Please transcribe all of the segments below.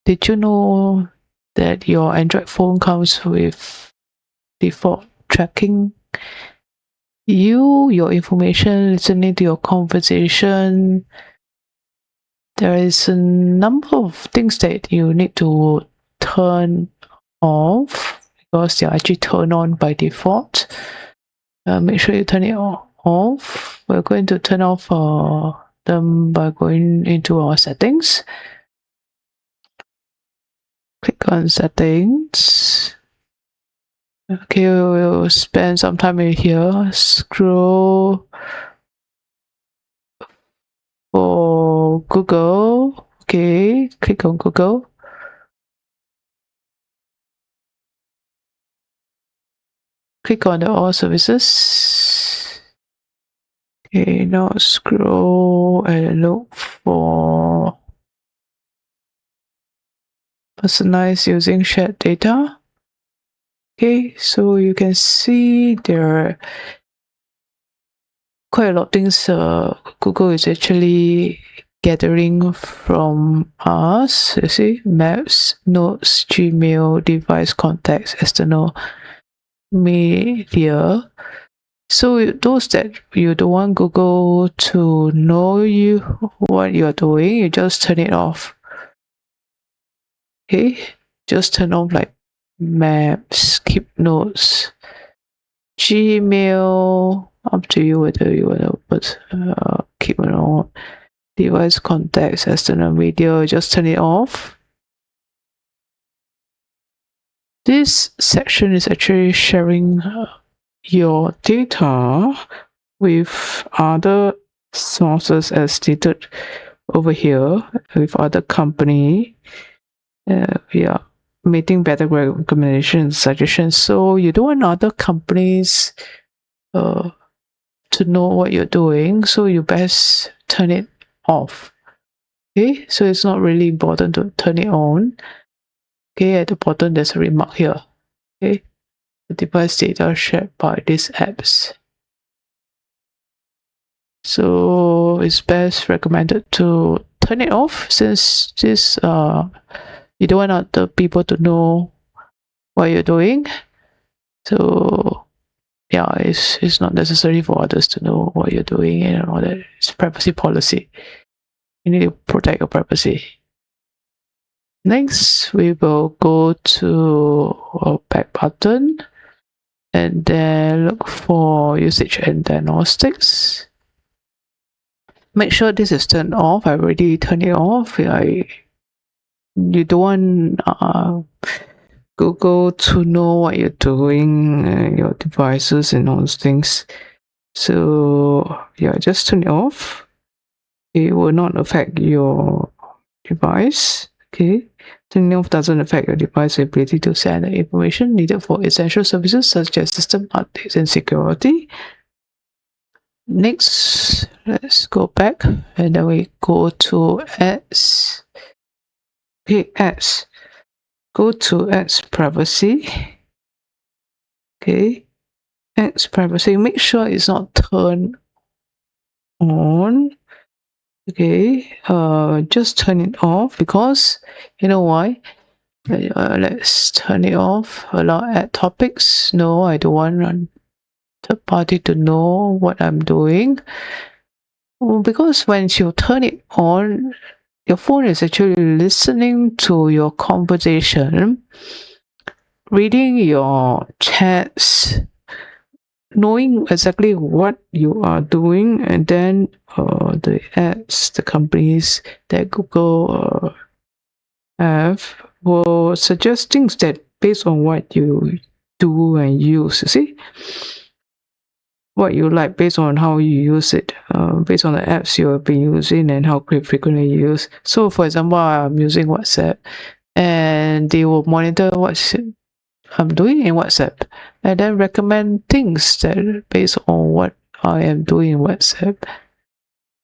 did you know that your Android phone comes with default tracking? Your information, listening to your conversation. There is a number of things that you need to turn off because they're actually turned on by default. Make sure you turn it off. We're going to turn off them by going into our settings. Click on settings. Okay, we'll spend some time in here. Scroll for Google. Okay, click on Google. Click on the all services. Okay, now scroll and look for personalized using shared data. Okay, so you can see there are quite a lot of things Google is actually gathering from us. You see, Maps, Notes, Gmail, device contacts, external media. So those that you don't want Google to know what you're doing, you just turn it off. Okay, just turn off like Maps, Keep Notes, Gmail. Up to you whether you want to put keep it on. Device contacts, external media. Just turn it off. This section is actually sharing your data with other sources as stated over here, with other company. Yeah, making better recommendations, suggestions. So you don't want other companies to know what you're doing, so you best turn it off. Okay, so it's not really important to turn it on. Okay, at the bottom there's a remark here. Okay, the device data shared by these apps. So it's best recommended to turn it off, since this you don't want other people to know what you're doing. So yeah, it's not necessary for others to know what you're doing and all that. It's privacy policy. You need to protect your privacy. Next, we will go to our back button and then look for usage and diagnostics. Make sure this is turned off. I already turned it off. You don't want Google to know what you're doing, your devices and all those things. So yeah, just turn it off. It will not affect your device. Okay, turning off doesn't affect your device's ability to send the information needed for essential services such as system updates and security. Next, let's go back and then we go to ads. Okay, ads. Go to ads privacy. Okay, ads privacy. Make sure it's not turned on. Okay, just turn it off, because you know why? Let's turn it off. Allow add topics. No, I don't want third party to know what I'm doing. Well, because when you turn it on, your phone is actually listening to your conversation, reading your chats, knowing exactly what you are doing, and then the ads, the companies that Google have will suggest things that based on what you do and use. You see, what you like based on how you use it, based on the apps you have been using and how frequently you use. So, for example, I'm using WhatsApp, and they will monitor what I'm doing in WhatsApp, and then recommend things that based on what I am doing in WhatsApp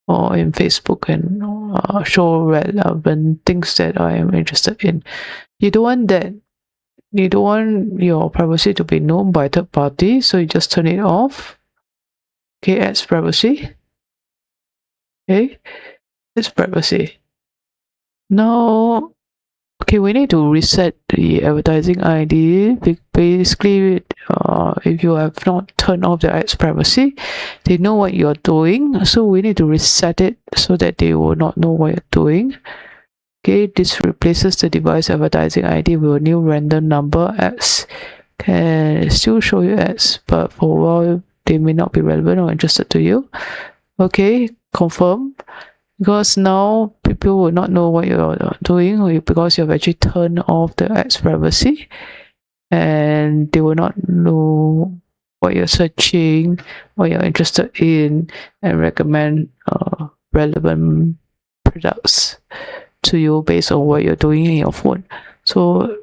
or in Facebook, and show relevant things that I am interested in. You don't want that. You don't want your privacy to be known by third party, so you just turn it off. Okay, ads privacy. Okay, it's privacy. Now Okay, we need to reset the advertising ID. Basically, if you have not turned off the ads privacy, they know what you're doing. So we need to reset it so that they will not know what you're doing. Okay, this replaces the device advertising ID with a new random number. Ads can still show you ads, but for a while they may not be relevant or interested to you. Okay, confirm. Because now people will not know what you're doing because you've actually turned off the ads privacy, and they will not know what you're searching, what you're interested in, and recommend relevant products to you based on what you're doing in your phone. So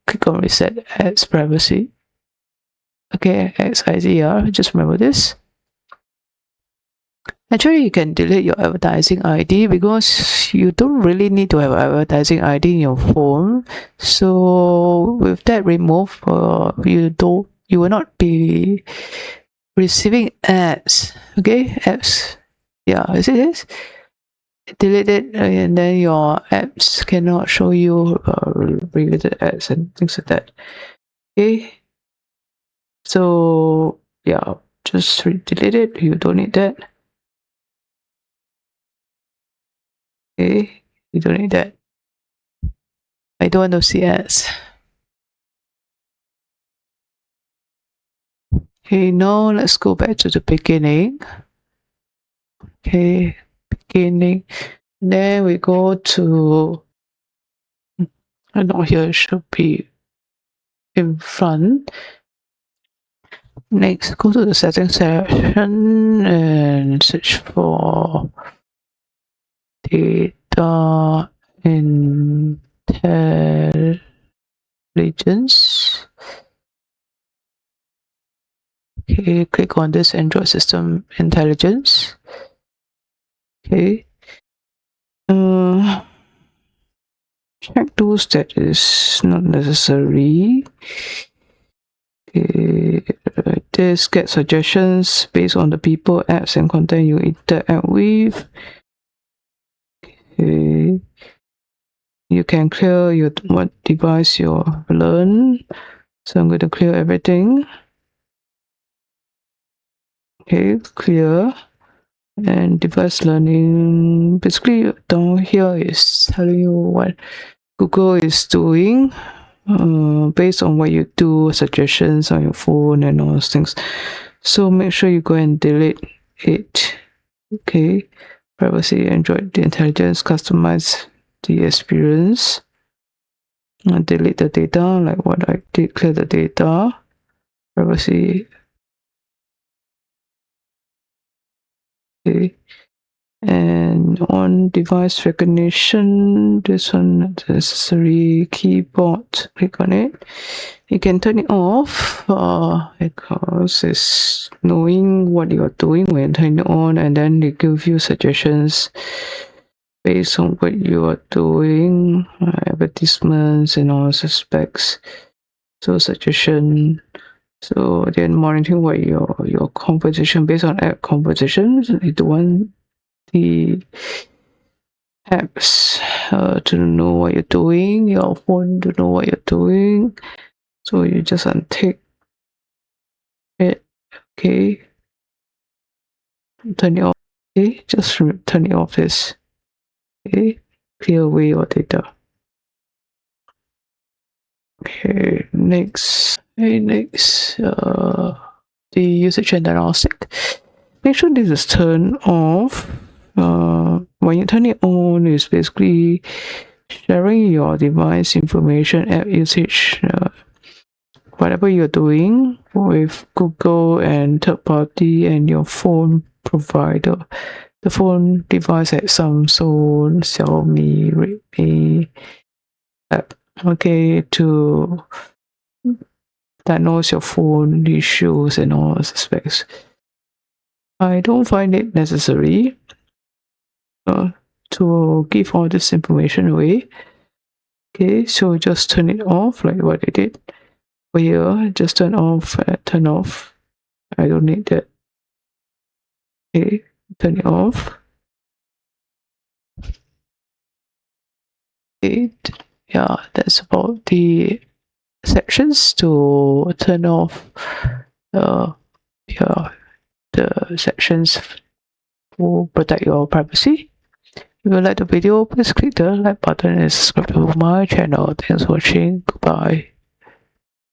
click on reset ads privacy. Okay, XIZR, just remember this. Actually, you can delete your advertising ID because you don't really need to have advertising ID in your phone. So with that removed, you will not be receiving ads. Okay, apps. Yeah, is it this? Delete it, and then your apps cannot show you related ads and things like that. Okay, so yeah, just delete it. You don't need that. Okay, you don't need that. I don't want to see ads. Okay, now let's go back to the beginning. Okay, beginning. Then we go to, I know here it should be in front. Next, go to the settings section and search for data intelligence. Okay, click on this Android system intelligence. Okay. Check those that is not necessary. Okay, this get suggestions based on the people, apps, and content you interact with. Okay, you can clear your what device you learn. So I'm going to clear everything. Okay, clear. And device learning. Basically, down here is telling you what Google is doing. Based on what you do, suggestions on your phone and all those things. So make sure you go and delete it. Okay, privacy, Android, the intelligence, customize the experience. Delete the data, like what I did, clear the data. Privacy. Okay. And on device recognition, this one necessary keyboard, click on it. You can turn it off because it's knowing what you're doing when you turn it on, and then they give you suggestions based on what you are doing, advertisements and all suspects. So suggestion. So then monitoring what your conversation based on app conversations. You don't want the apps to know what you're doing, your phone to know what you're doing. So you just untick it. Okay, turn it off. Okay, just turn it off this. Okay, clear away your data. Okay, next. Okay, next. The usage and diagnostic. Make sure this is turned off. When you turn it on, it's basically sharing your device information, app usage, whatever you're doing with Google and third party and your phone provider. The phone device at Samsung, Xiaomi, Redmi app. Okay, to diagnose your phone issues and all aspects. I don't find it necessary to give all this information away. Okay, so just turn it off like what I did. Here, just turn off, turn off. I don't need that. Okay, turn it off. Okay, yeah, that's about the sections to turn off yeah, the sections to protect your privacy. If you like the video, please click the like button and subscribe to my channel. Thanks for watching. Goodbye.